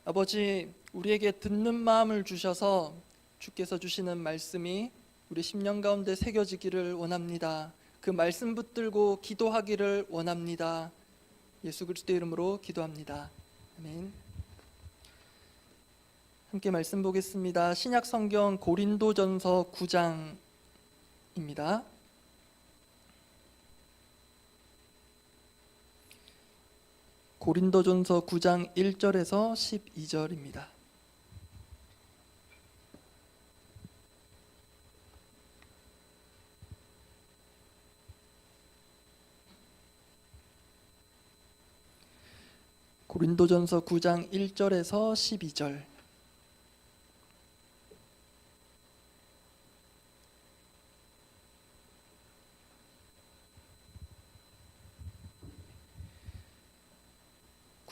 아버지, 우리에게 듣는 마음을 주셔서 주께서 주시는 말씀이 우리 심령 가운데 새겨지기를 원합니다. 그 말씀 붙들고 기도하기를 원합니다. 예수 그리스도의 이름으로 기도합니다. 아멘. 함께 말씀 보겠습니다. 신약 성경 고린도전서 9장입니다. 고린도전서 9장 1절에서 12절입니다. 고린도전서 9장 1절에서 12절.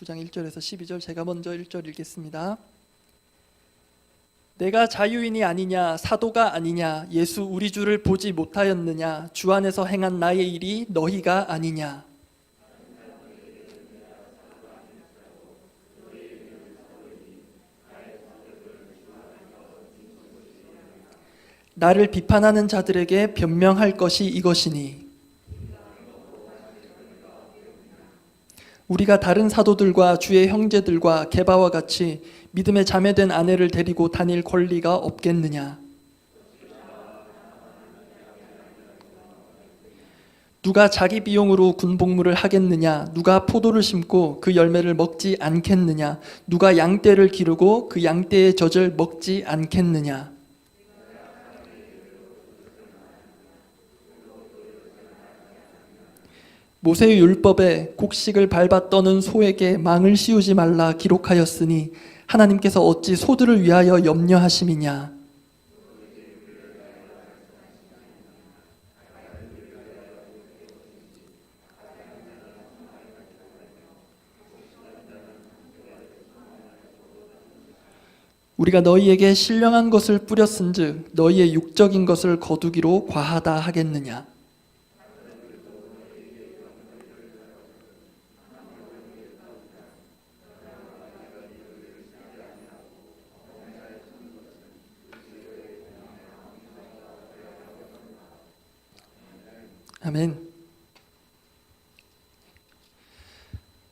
장 1절에서 12절, 제가 먼저 1절 읽겠습니다. 내가 자유인이 아니냐, 사도가 아니냐, 예수 우리 주를 보지 못하였느냐, 주 안에서 행한 나의 일이 너희가 아니냐. 나를 비판하는 자들에게 변명할 것이 이것이니, 우리가 다른 사도들과 주의 형제들과 게바와 같이 믿음에 자매된 아내를 데리고 다닐 권리가 없겠느냐? 누가 자기 비용으로 군복무를 하겠느냐? 누가 포도를 심고 그 열매를 먹지 않겠느냐? 누가 양떼를 기르고 그 양떼의 젖을 먹지 않겠느냐? 모세의 율법에 곡식을 밟아 떠는 소에게 망을 씌우지 말라 기록하였으니 하나님께서 어찌 소들을 위하여 염려하심이냐. 우리가 너희에게 신령한 것을 뿌렸은즉 너희의 육적인 것을 거두기로 과하다 하겠느냐. 아멘.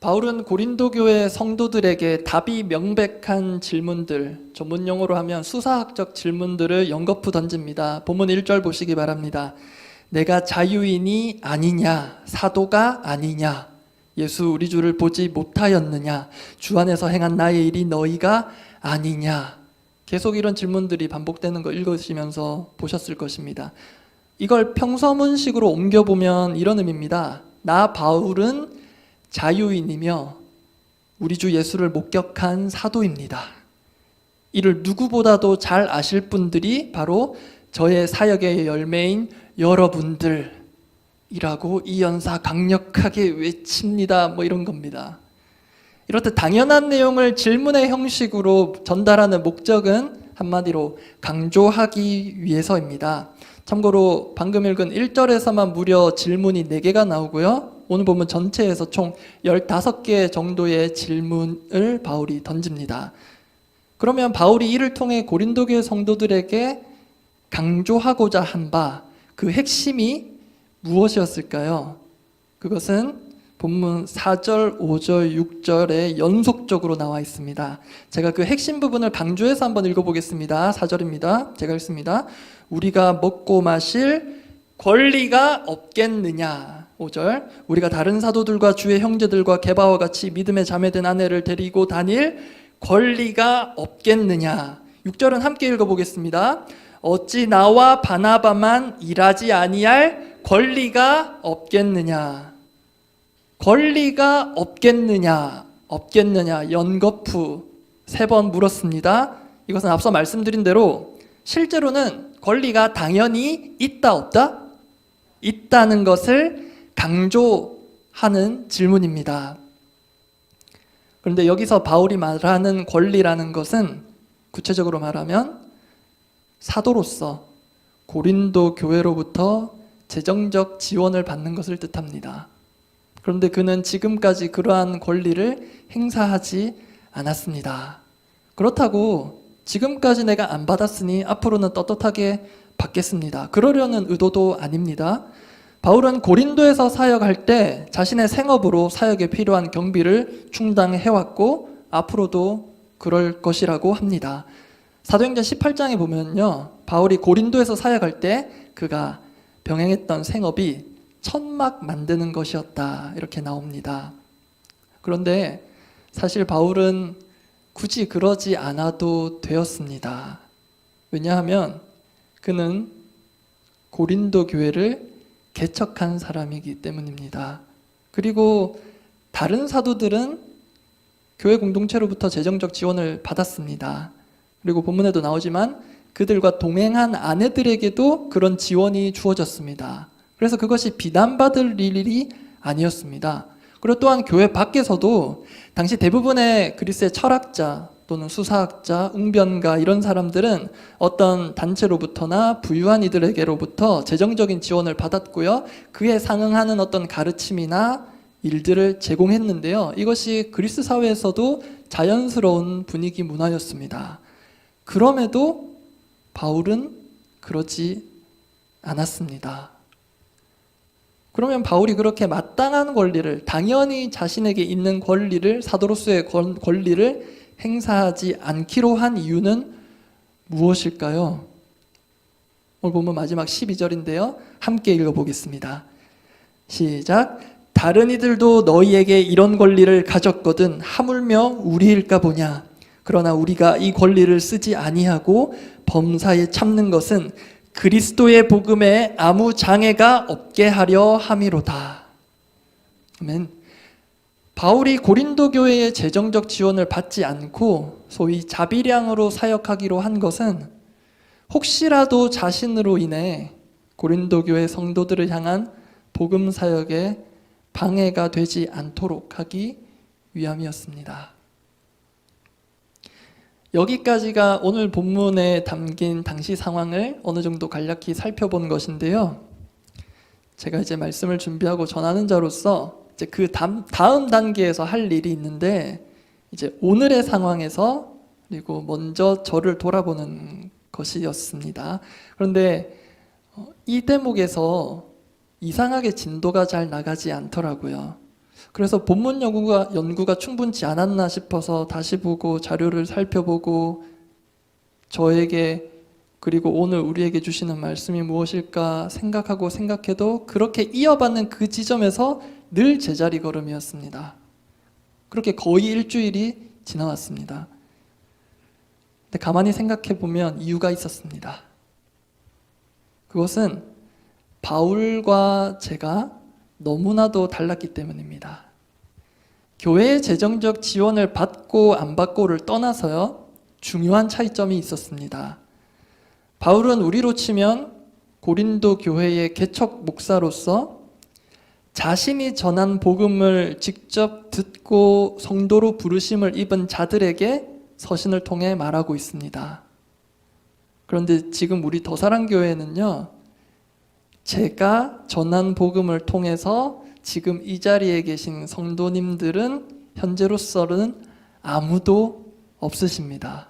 바울은 고린도 교회 성도들에게 답이 명백한 질문들, 전문 용어로 하면 수사학적 질문들을 연거푸 던집니다. 본문 1절 보시기 바랍니다. 내가 자유인이 아니냐, 사도가 아니냐, 예수 우리 주를 보지 못하였느냐, 주 안에서 행한 나의 일이 너희가 아니냐. 계속 이런 질문들이 반복되는 거 읽으시면서 보셨을 것입니다. 이걸 평서문식으로 옮겨보면 이런 의미입니다. 나 바울은 자유인이며 우리 주 예수를 목격한 사도입니다. 이를 누구보다도 잘 아실 분들이 바로 저의 사역의 열매인 여러분들이라고 이 연사 강력하게 외칩니다. 뭐 이런 겁니다. 이렇듯 당연한 내용을 질문의 형식으로 전달하는 목적은 한마디로 강조하기 위해서입니다. 참고로 방금 읽은 1절에서만 무려 질문이 4개가 나오고요. 오늘 보면 전체에서 총 15개 정도의 질문을 바울이 던집니다. 그러면 바울이 이를 통해 고린도 교회 성도들에게 강조하고자 한 바, 그 핵심이 무엇이었을까요? 그것은 본문 4절, 5절, 6절에 연속적으로 나와 있습니다. 제가 그 핵심 부분을 강조해서 한번 읽어보겠습니다. 4절입니다. 제가 읽습니다. 우리가 먹고 마실 권리가 없겠느냐. 5절, 우리가 다른 사도들과 주의 형제들과 게바와 같이 믿음에 자매된 아내를 데리고 다닐 권리가 없겠느냐. 6절은 함께 읽어보겠습니다. 어찌 나와 바나바만 일하지 아니할 권리가 없겠느냐. 권리가 없겠느냐, 없겠느냐, 연거푸 3번 물었습니다. 이것은 앞서 말씀드린 대로 실제로는 권리가 당연히 있다, 없다? 있다는 것을 강조하는 질문입니다. 그런데 여기서 바울이 말하는 권리라는 것은 구체적으로 말하면 사도로서 고린도 교회로부터 재정적 지원을 받는 것을 뜻합니다. 그런데 그는 지금까지 그러한 권리를 행사하지 않았습니다. 그렇다고 지금까지 내가 안 받았으니 앞으로는 떳떳하게 받겠습니다. 그러려는 의도도 아닙니다. 바울은 고린도에서 사역할 때 자신의 생업으로 사역에 필요한 경비를 충당해왔고 앞으로도 그럴 것이라고 합니다. 사도행전 18장에 보면요, 바울이 고린도에서 사역할 때 그가 병행했던 생업이 천막 만드는 것이었다 이렇게 나옵니다. 그런데 사실 바울은 굳이 그러지 않아도 되었습니다. 왜냐하면 그는 고린도 교회를 개척한 사람이기 때문입니다. 그리고 다른 사도들은 교회 공동체로부터 재정적 지원을 받았습니다. 그리고 본문에도 나오지만 그들과 동행한 아내들에게도 그런 지원이 주어졌습니다. 그래서 그것이 비난받을 일이 아니었습니다. 그리고 또한 교회 밖에서도 당시 대부분의 그리스의 철학자 또는 수사학자, 웅변가 이런 사람들은 어떤 단체로부터나 부유한 이들에게로부터 재정적인 지원을 받았고요. 그에 상응하는 어떤 가르침이나 일들을 제공했는데요. 이것이 그리스 사회에서도 자연스러운 분위기 문화였습니다. 그럼에도 바울은 그러지 않았습니다. 그러면 바울이 그렇게 마땅한 권리를, 당연히 자신에게 있는 권리를, 사도로서의 권리를 행사하지 않기로 한 이유는 무엇일까요? 오늘 보면 마지막 12절인데요. 함께 읽어보겠습니다. 시작. 다른 이들도 너희에게 이런 권리를 가졌거든 하물며 우리일까 보냐. 그러나 우리가 이 권리를 쓰지 아니하고 범사에 참는 것은 그리스도의 복음에 아무 장애가 없게 하려 함이로다. 아멘. 바울이 고린도 교회의 재정적 지원을 받지 않고 소위 자비량으로 사역하기로 한 것은 혹시라도 자신으로 인해 고린도 교회 성도들을 향한 복음 사역에 방해가 되지 않도록 하기 위함이었습니다. 여기까지가 오늘 본문에 담긴 당시 상황을 어느 정도 간략히 살펴본 것인데요. 제가 이제 말씀을 준비하고 전하는 자로서 이제 그 다음 단계에서 할 일이 있는데, 이제 오늘의 상황에서 그리고 먼저 저를 돌아보는 것이었습니다. 그런데 이 대목에서 이상하게 진도가 잘 나가지 않더라고요. 그래서 본문 연구가 충분치 않았나 싶어서 다시 보고 자료를 살펴보고 저에게 그리고 오늘 우리에게 주시는 말씀이 무엇일까 생각해도 그렇게 이어받는 그 지점에서 늘 제자리 걸음이었습니다. 그렇게 거의 일주일이 지나왔습니다. 근데 가만히 생각해 보면 이유가 있었습니다. 그것은 바울과 제가 너무나도 달랐기 때문입니다. 교회의 재정적 지원을 받고 안 받고를 떠나서요, 중요한 차이점이 있었습니다. 바울은 우리로 치면 고린도 교회의 개척 목사로서 자신이 전한 복음을 직접 듣고 성도로 부르심을 입은 자들에게 서신을 통해 말하고 있습니다. 그런데 지금 우리 더사랑교회는요, 제가 전한 복음을 통해서 지금 이 자리에 계신 성도님들은 현재로서는 아무도 없으십니다.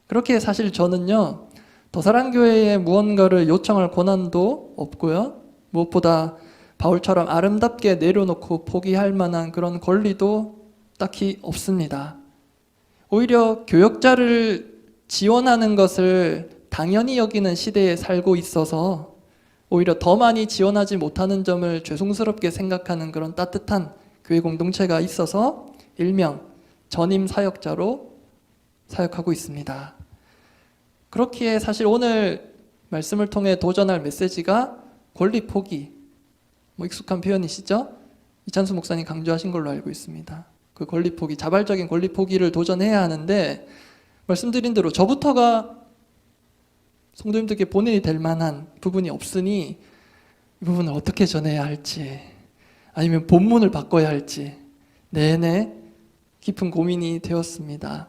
그렇게 사실 저는요, 더사랑교회에 무언가를 요청할 권한도 없고요, 무엇보다 바울처럼 아름답게 내려놓고 포기할 만한 그런 권리도 딱히 없습니다. 오히려 교역자를 지원하는 것을 당연히 여기는 시대에 살고 있어서 오히려 더 많이 지원하지 못하는 점을 죄송스럽게 생각하는 그런 따뜻한 교회 공동체가 있어서 일명 전임 사역자로 사역하고 있습니다. 그렇기에 사실 오늘 말씀을 통해 도전할 메시지가 권리 포기, 익숙한 표현이시죠? 이찬수 목사님 강조하신 걸로 알고 있습니다. 그 권리 포기, 자발적인 권리 포기를 도전해야 하는데, 말씀드린 대로 저부터가 성도님들께 본인이 될 만한 부분이 없으니 이 부분을 어떻게 전해야 할지, 아니면 본문을 바꿔야 할지 내내 깊은 고민이 되었습니다.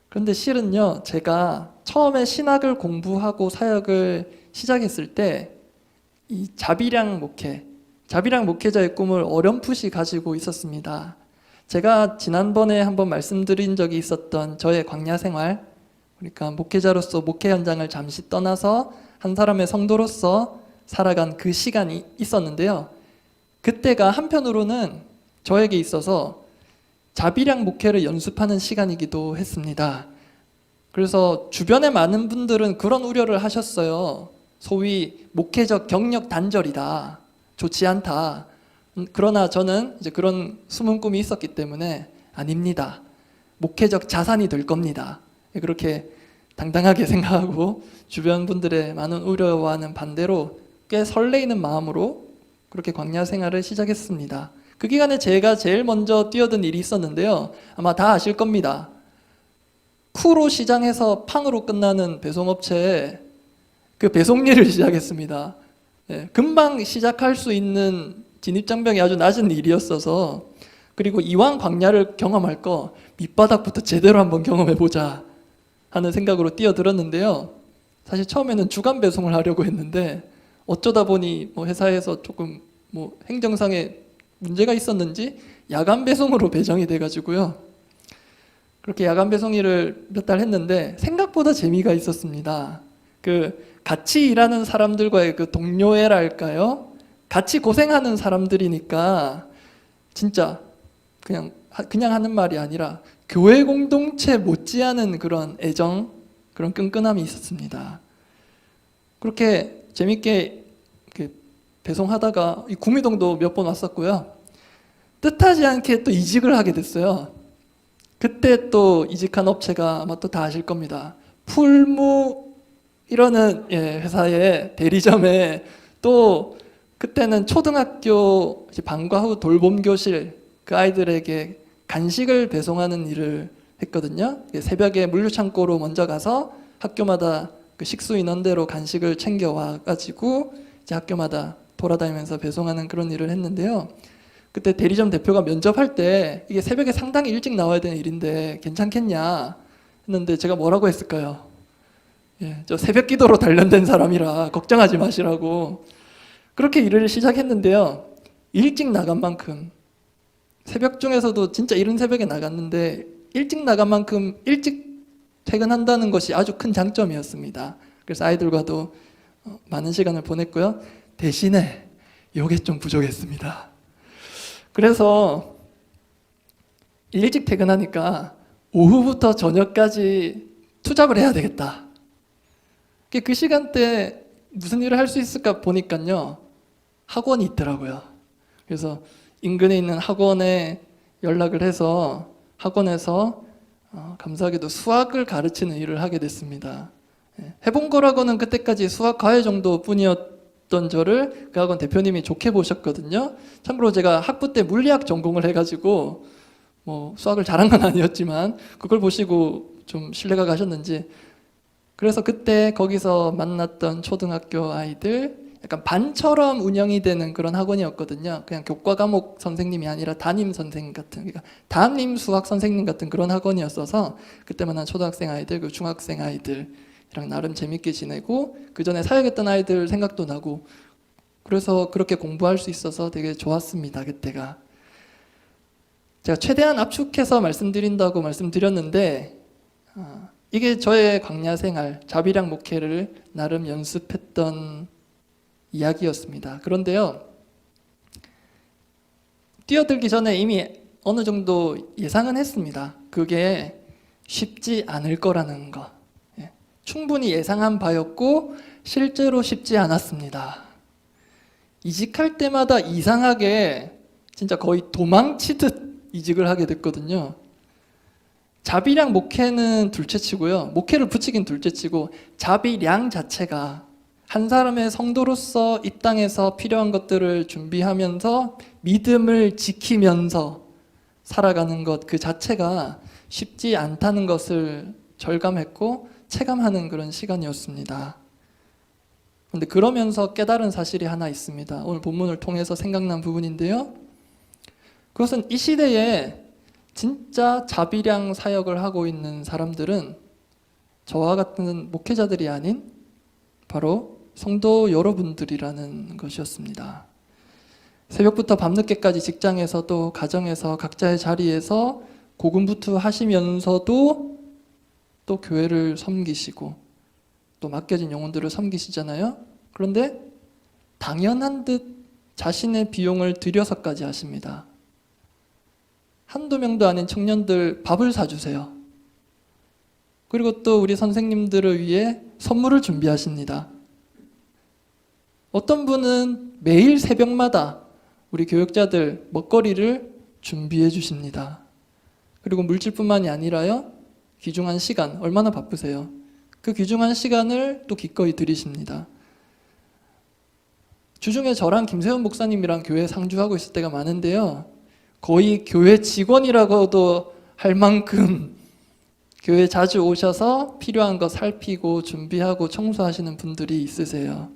그런데 실은요, 제가 처음에 신학을 공부하고 사역을 시작했을 때 이 자비량 목회자의 꿈을 어렴풋이 가지고 있었습니다. 제가 지난번에 한번 말씀드린 적이 있었던 저의 광야 생활, 그러니까 목회자로서 목회 현장을 잠시 떠나서 한 사람의 성도로서 살아간 그 시간이 있었는데요. 그때가 한편으로는 저에게 있어서 자비량 목회를 연습하는 시간이기도 했습니다. 그래서 주변에 많은 분들은 그런 우려를 하셨어요. 소위 목회적 경력 단절이다, 좋지 않다. 그러나 저는 이제 그런 숨은 꿈이 있었기 때문에 아닙니다. 목회적 자산이 될 겁니다. 그렇게 당당하게 생각하고 주변 분들의 많은 우려와는 반대로 꽤 설레이는 마음으로 그렇게 광야 생활을 시작했습니다. 그 기간에 제가 제일 먼저 뛰어든 일이 있었는데요. 아마 다 아실 겁니다. 쿠로 시장에서 팡으로 끝나는 배송업체에 그 배송 일을 시작했습니다. 금방 시작할 수 있는 진입장벽이 아주 낮은 일이었어서, 그리고 이왕 광야를 경험할 거 밑바닥부터 제대로 한번 경험해보자 하는 생각으로 뛰어들었는데요. 사실 처음에는 주간 배송을 하려고 했는데 어쩌다 보니 회사에서 조금 행정상에 문제가 있었는지 야간 배송으로 배정이 돼가지고요. 그렇게 야간 배송 일을 몇 달 했는데 생각보다 재미가 있었습니다. 같이 일하는 사람들과의 그 동료애랄까요? 같이 고생하는 사람들이니까 진짜 그냥 하는 말이 아니라 교회 공동체 못지않은 그런 애정, 그런 끈끈함이 있었습니다. 그렇게 재밌게 배송하다가 구미동도 몇 번 왔었고요. 뜻하지 않게 또 이직을 하게 됐어요. 그때 또 이직한 업체가 아마 또 다 아실 겁니다. 풀무 이러는 회사의 대리점에 또 그때는 초등학교 방과 후 돌봄 교실 그 아이들에게 간식을 배송하는 일을 했거든요. 새벽에 물류창고로 먼저 가서 학교마다 그 식수 인원대로 간식을 챙겨와 가지고 이제 학교마다 돌아다니면서 배송하는 그런 일을 했는데요. 그때 대리점 대표가 면접할 때 이게 새벽에 상당히 일찍 나와야 되는 일인데 괜찮겠냐 했는데 제가 뭐라고 했을까요? 저 새벽 기도로 단련된 사람이라 걱정하지 마시라고 그렇게 일을 시작했는데요. 일찍 나간 만큼, 새벽 중에서도 진짜 이른 새벽에 나갔는데 일찍 나간 만큼 일찍 퇴근한다는 것이 아주 큰 장점이었습니다. 그래서 아이들과도 많은 시간을 보냈고요. 대신에 이게 좀 부족했습니다. 그래서 일찍 퇴근하니까 오후부터 저녁까지 투잡을 해야 되겠다. 그 시간대 무슨 일을 할 수 있을까 보니까요. 학원이 있더라고요. 그래서 인근에 있는 학원에 연락을 해서 학원에서 감사하게도 수학을 가르치는 일을 하게 됐습니다. 해본 거라고는 그때까지 수학 과외 정도뿐이었던 저를 그 학원 대표님이 좋게 보셨거든요. 참고로 제가 학부 때 물리학 전공을 해가지고 수학을 잘한 건 아니었지만 그걸 보시고 좀 신뢰가 가셨는지, 그래서 그때 거기서 만났던 초등학교 아이들 약간 반처럼 운영이 되는 그런 학원이었거든요. 그냥 교과 과목 선생님이 아니라 담임 선생님 같은, 그러니까 담임 수학 선생님 같은 그런 학원이었어서 그때 만난 초등학생 아이들, 그 중학생 아이들이랑 나름 재밌게 지내고 그 전에 사역했던 아이들 생각도 나고, 그래서 그렇게 공부할 수 있어서 되게 좋았습니다. 그때가 제가 최대한 압축해서 말씀드린다고 말씀드렸는데 이게 저의 광야 생활, 자비량 목회를 나름 연습했던 이야기였습니다. 그런데요, 뛰어들기 전에 이미 어느 정도 예상은 했습니다. 그게 쉽지 않을 거라는 거. 충분히 예상한 바였고 실제로 쉽지 않았습니다. 이직할 때마다 이상하게 진짜 거의 도망치듯 이직을 하게 됐거든요. 자비량 목회는 둘째치고요. 목회를 붙이긴 둘째치고 자비량 자체가 한 사람의 성도로서 이 땅에서 필요한 것들을 준비하면서 믿음을 지키면서 살아가는 것 그 자체가 쉽지 않다는 것을 절감했고 체감하는 그런 시간이었습니다. 그런데 그러면서 깨달은 사실이 하나 있습니다. 오늘 본문을 통해서 생각난 부분인데요. 그것은 이 시대에 진짜 자비량 사역을 하고 있는 사람들은 저와 같은 목회자들이 아닌 바로 성도 여러분들이라는 것이었습니다. 새벽부터 밤늦게까지 직장에서도 가정에서 각자의 자리에서 고군분투 하시면서도 또 교회를 섬기시고 또 맡겨진 영혼들을 섬기시잖아요. 그런데 당연한 듯 자신의 비용을 들여서까지 하십니다. 한두 명도 아닌 청년들 밥을 사주세요. 그리고 또 우리 선생님들을 위해 선물을 준비하십니다. 어떤 분은 매일 새벽마다 우리 교육자들 먹거리를 준비해 주십니다. 그리고 물질뿐만이 아니라요, 귀중한 시간, 얼마나 바쁘세요? 그 귀중한 시간을 또 기꺼이 들이십니다. 주중에 저랑 김세훈 목사님이랑 교회 상주하고 있을 때가 많은데요, 거의 교회 직원이라고도 할 만큼 교회 자주 오셔서 필요한 거 살피고 준비하고 청소하시는 분들이 있으세요.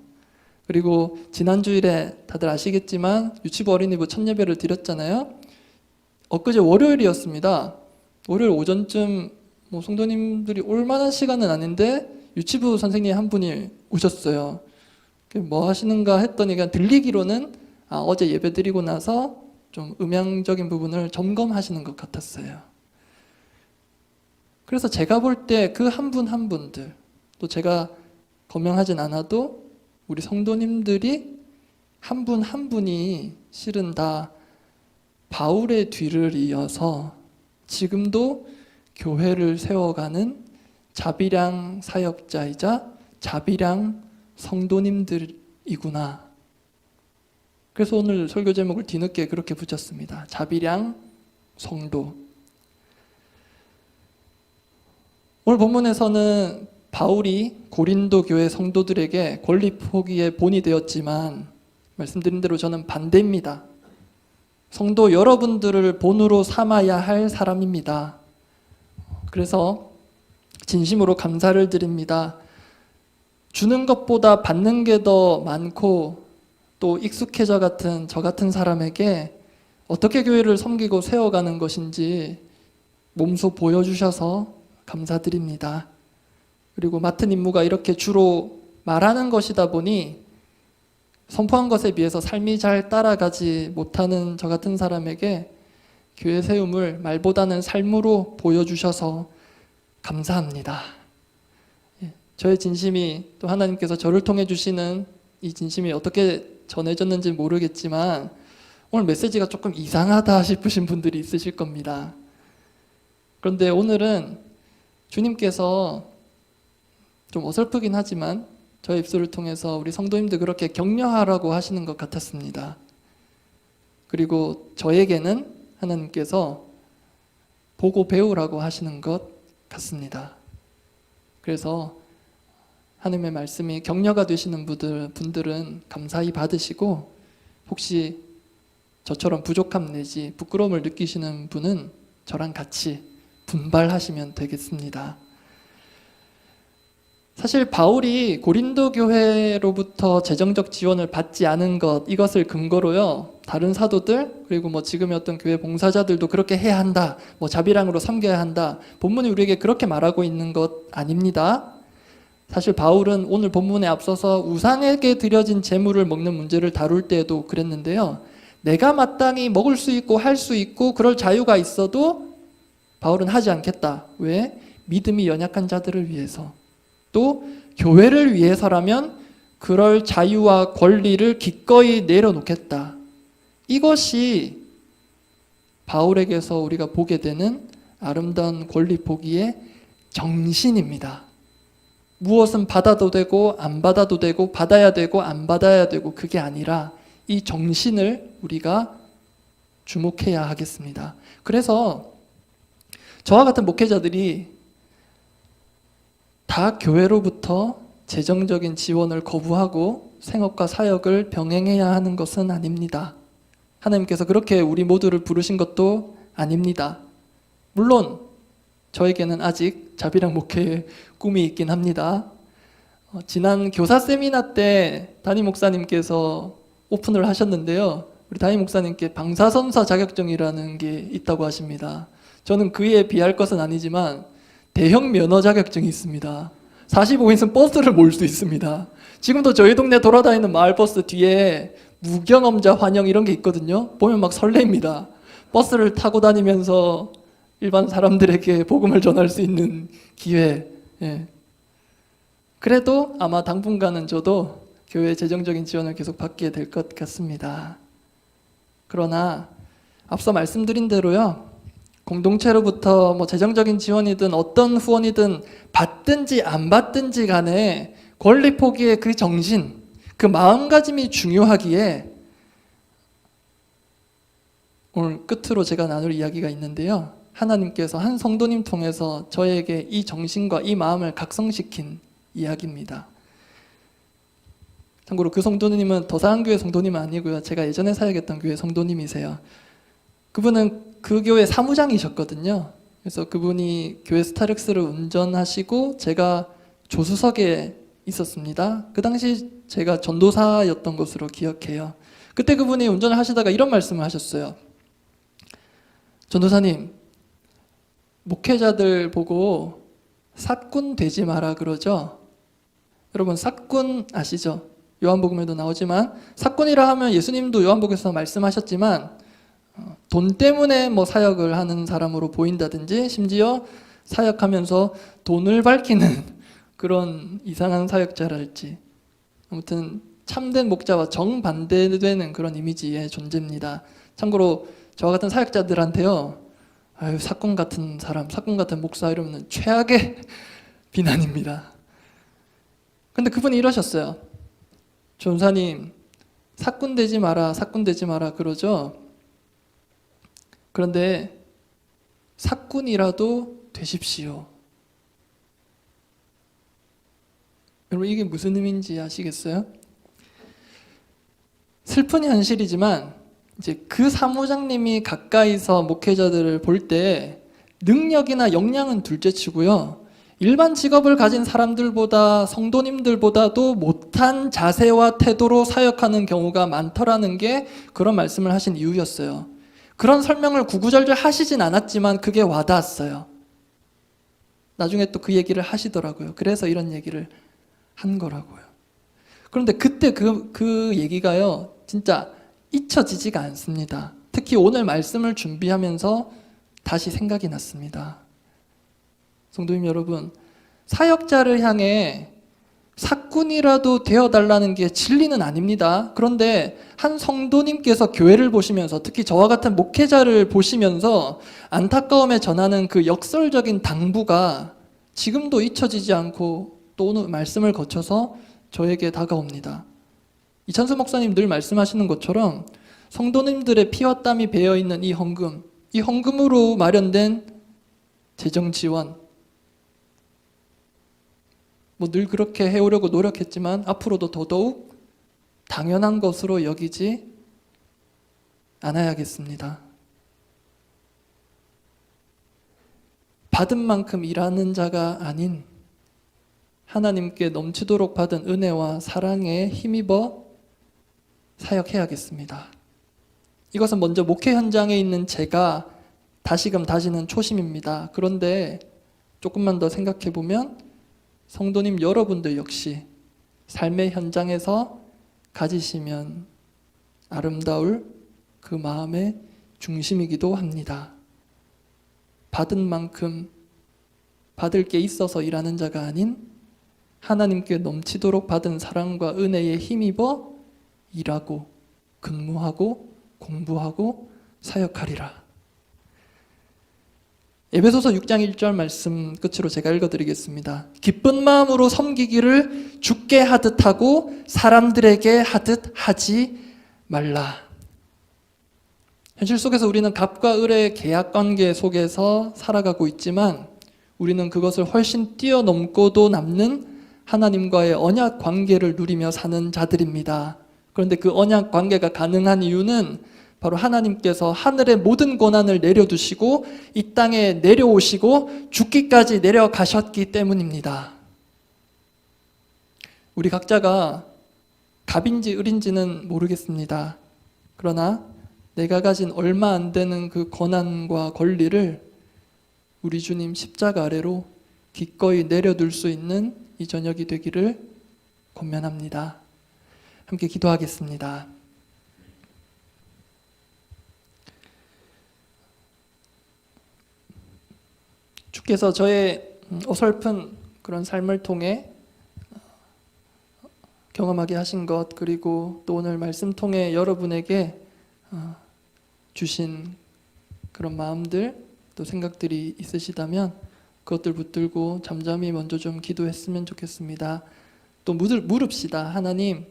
그리고 지난 주일에 다들 아시겠지만 유치부 어린이부 첫 예배를 드렸잖아요. 엊그제 월요일이었습니다. 월요일 오전쯤 성도님들이 올 만한 시간은 아닌데 유치부 선생님 한 분이 오셨어요. 뭐 하시는가 했더니 그냥 들리기로는 어제 예배 드리고 나서 좀 음향적인 부분을 점검하시는 것 같았어요. 그래서 제가 볼 때 그 한 분 한 분들, 또 제가 거명하진 않아도 우리 성도님들이 한 분 한 분이 실은 다 바울의 뒤를 이어서 지금도 교회를 세워가는 자비량 사역자이자 자비량 성도님들이구나. 그래서 오늘 설교 제목을 뒤늦게 그렇게 붙였습니다. 자비량 성도. 오늘 본문에서는 바울이 고린도 교회 성도들에게 권리 포기의 본이 되었지만 말씀드린 대로 저는 반대입니다. 성도 여러분들을 본으로 삼아야 할 사람입니다. 그래서 진심으로 감사를 드립니다. 주는 것보다 받는 게 더 많고 또 익숙해져 같은 저 같은 사람에게 어떻게 교회를 섬기고 세워가는 것인지 몸소 보여주셔서 감사드립니다. 그리고 맡은 임무가 이렇게 주로 말하는 것이다 보니 선포한 것에 비해서 삶이 잘 따라가지 못하는 저 같은 사람에게 교회 세움을 말보다는 삶으로 보여주셔서 감사합니다. 저의 진심이 또 하나님께서 저를 통해 주시는 이 진심이 어떻게 전해졌는지 모르겠지만 오늘 메시지가 조금 이상하다 싶으신 분들이 있으실 겁니다. 그런데 오늘은 주님께서 좀 어설프긴 하지만 저의 입술을 통해서 우리 성도님들 그렇게 격려하라고 하시는 것 같았습니다. 그리고 저에게는 하나님께서 보고 배우라고 하시는 것 같습니다. 그래서 하나님의 말씀이 격려가 되시는 분들은 감사히 받으시고, 혹시 저처럼 부족함 내지 부끄러움을 느끼시는 분은 저랑 같이 분발하시면 되겠습니다. 사실 바울이 고린도 교회로부터 재정적 지원을 받지 않은 것, 이것을 근거로요, 다른 사도들 그리고 지금의 어떤 교회 봉사자들도 그렇게 해야 한다, 자비량으로 섬겨야 한다, 본문이 우리에게 그렇게 말하고 있는 것 아닙니다. 사실 바울은 오늘 본문에 앞서서 우상에게 드려진 제물을 먹는 문제를 다룰 때에도 그랬는데요, 내가 마땅히 먹을 수 있고 할 수 있고 그럴 자유가 있어도 바울은 하지 않겠다. 왜? 믿음이 연약한 자들을 위해서, 또 교회를 위해서라면 그럴 자유와 권리를 기꺼이 내려놓겠다. 이것이 바울에게서 우리가 보게 되는 아름다운 권리 포기의 정신입니다. 무엇은 받아도 되고 안 받아도 되고 받아야 되고 안 받아야 되고, 그게 아니라 이 정신을 우리가 주목해야 하겠습니다. 그래서 저와 같은 목회자들이 다 교회로부터 재정적인 지원을 거부하고 생업과 사역을 병행해야 하는 것은 아닙니다. 하나님께서 그렇게 우리 모두를 부르신 것도 아닙니다. 물론 저에게는 아직 자비랑 목회의 꿈이 있긴 합니다. 지난 교사 세미나 때 담임 목사님께서 오픈을 하셨는데요, 우리 담임 목사님께 방사선사 자격증이라는 게 있다고 하십니다. 저는 그에 비할 것은 아니지만 대형 면허 자격증이 있습니다. 45인승 버스를 몰 수 있습니다. 지금도 저희 동네 돌아다니는 마을버스 뒤에 무경험자 환영 이런 게 있거든요. 보면 막 설레입니다. 버스를 타고 다니면서 일반 사람들에게 복음을 전할 수 있는 기회. 예. 그래도 아마 당분간은 저도 교회 재정적인 지원을 계속 받게 될 것 같습니다. 그러나 앞서 말씀드린 대로요, 공동체로부터 뭐 재정적인 지원이든 어떤 후원이든 받든지 안 받든지 간에 권리 포기의 그 정신, 그 마음가짐이 중요하기에 오늘 끝으로 제가 나눌 이야기가 있는데요, 하나님께서 한 성도님 통해서 저에게 이 정신과 이 마음을 각성시킨 이야기입니다. 참고로 그 성도님은 더사한교회 성도님은 아니고요, 제가 예전에 사역했던 교회 성도님이세요. 그분은 그 교회 사무장이셨거든요. 그래서 그분이 교회 스타렉스를 운전하시고 제가 조수석에 있었습니다. 그 당시 제가 전도사였던 것으로 기억해요. 그때 그분이 운전을 하시다가 이런 말씀을 하셨어요. 전도사님, 목회자들 보고 삿꾼 되지 마라 그러죠? 여러분, 삿꾼 아시죠? 요한복음에도 나오지만 삿꾼이라 하면 예수님도 요한복음에서 말씀하셨지만 돈 때문에 뭐 사역을 하는 사람으로 보인다든지 심지어 사역하면서 돈을 밝히는 그런 이상한 사역자랄지, 아무튼 참된 목자와 정반대되는 그런 이미지의 존재입니다. 참고로 저와 같은 사역자들한테요, 아유 사꾼 같은 사람, 사꾼 같은 목사 이러면 최악의 비난입니다. 근데 그분이 이러셨어요. 전사님, 사꾼 되지 마라, 사꾼 되지 마라 그러죠. 그런데 사꾼이라도 되십시오. 여러분, 이게 무슨 의미인지 아시겠어요? 슬픈 현실이지만 이제 그 사무장님이 가까이서 목회자들을 볼 때 능력이나 역량은 둘째치고요, 일반 직업을 가진 사람들보다 성도님들보다도 못한 자세와 태도로 사역하는 경우가 많더라는 게 그런 말씀을 하신 이유였어요. 그런 설명을 구구절절 하시진 않았지만 그게 와닿았어요. 나중에 또 그 얘기를 하시더라고요. 그래서 이런 얘기를 한 거라고요. 그런데 그때 그 얘기가요, 진짜 잊혀지지가 않습니다. 특히 오늘 말씀을 준비하면서 다시 생각이 났습니다. 성도님 여러분, 사역자를 향해 사꾼이라도 되어달라는 게 진리는 아닙니다. 그런데 한 성도님께서 교회를 보시면서, 특히 저와 같은 목회자를 보시면서 안타까움에 전하는 그 역설적인 당부가 지금도 잊혀지지 않고 또 오늘 말씀을 거쳐서 저에게 다가옵니다. 이찬수 목사님 늘 말씀하시는 것처럼 성도님들의 피와 땀이 배어있는 이 헌금, 이 헌금으로 마련된 재정 지원, 뭐 늘 그렇게 해오려고 노력했지만 앞으로도 더더욱 당연한 것으로 여기지 않아야겠습니다. 받은 만큼 일하는 자가 아닌 하나님께 넘치도록 받은 은혜와 사랑에 힘입어 사역해야겠습니다. 이것은 먼저 목회 현장에 있는 제가 다시금 다시는 초심입니다. 그런데 조금만 더 생각해 보면 성도님 여러분들 역시 삶의 현장에서 가지시면 아름다울 그 마음의 중심이기도 합니다. 받은 만큼 받을 게 있어서 일하는 자가 아닌 하나님께 넘치도록 받은 사랑과 은혜에 힘입어 일하고 근무하고 공부하고 사역하리라. 에베소서 6장 1절 말씀 끝으로 제가 읽어드리겠습니다. 기쁜 마음으로 섬기기를 주께 하듯 하고 사람들에게 하듯 하지 말라. 현실 속에서 우리는 갑과 을의 계약관계 속에서 살아가고 있지만 우리는 그것을 훨씬 뛰어넘고도 남는 하나님과의 언약 관계를 누리며 사는 자들입니다. 그런데 그 언약 관계가 가능한 이유는 바로 하나님께서 하늘의 모든 권한을 내려두시고 이 땅에 내려오시고 죽기까지 내려가셨기 때문입니다. 우리 각자가 갑인지 을인지는 모르겠습니다. 그러나 내가 가진 얼마 안 되는 그 권한과 권리를 우리 주님 십자가 아래로 기꺼이 내려둘 수 있는 이 저녁이 되기를 권면합니다. 함께 기도하겠습니다. 주께서 저의 어설픈 그런 삶을 통해 경험하게 하신 것, 그리고 또 오늘 말씀 통해 여러분에게 주신 그런 마음들, 또 생각들이 있으시다면 그것들 붙들고 잠잠히 먼저 좀 기도했으면 좋겠습니다. 또 물읍시다. 하나님,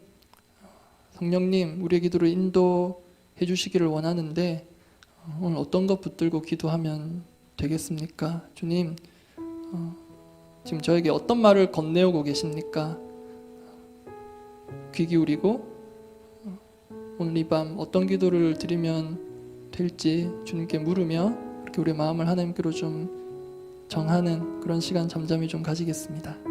성령님, 우리의 기도를 인도해 주시기를 원하는데 오늘 어떤 것 붙들고 기도하면 되겠습니까? 주님, 지금 저에게 어떤 말을 건네오고 계십니까? 귀 기울이고 오늘 이 밤 어떤 기도를 드리면 될지 주님께 물으며 이렇게 우리의 마음을 하나님께로 좀 정하는 그런 시간 잠잠히 좀 가지겠습니다.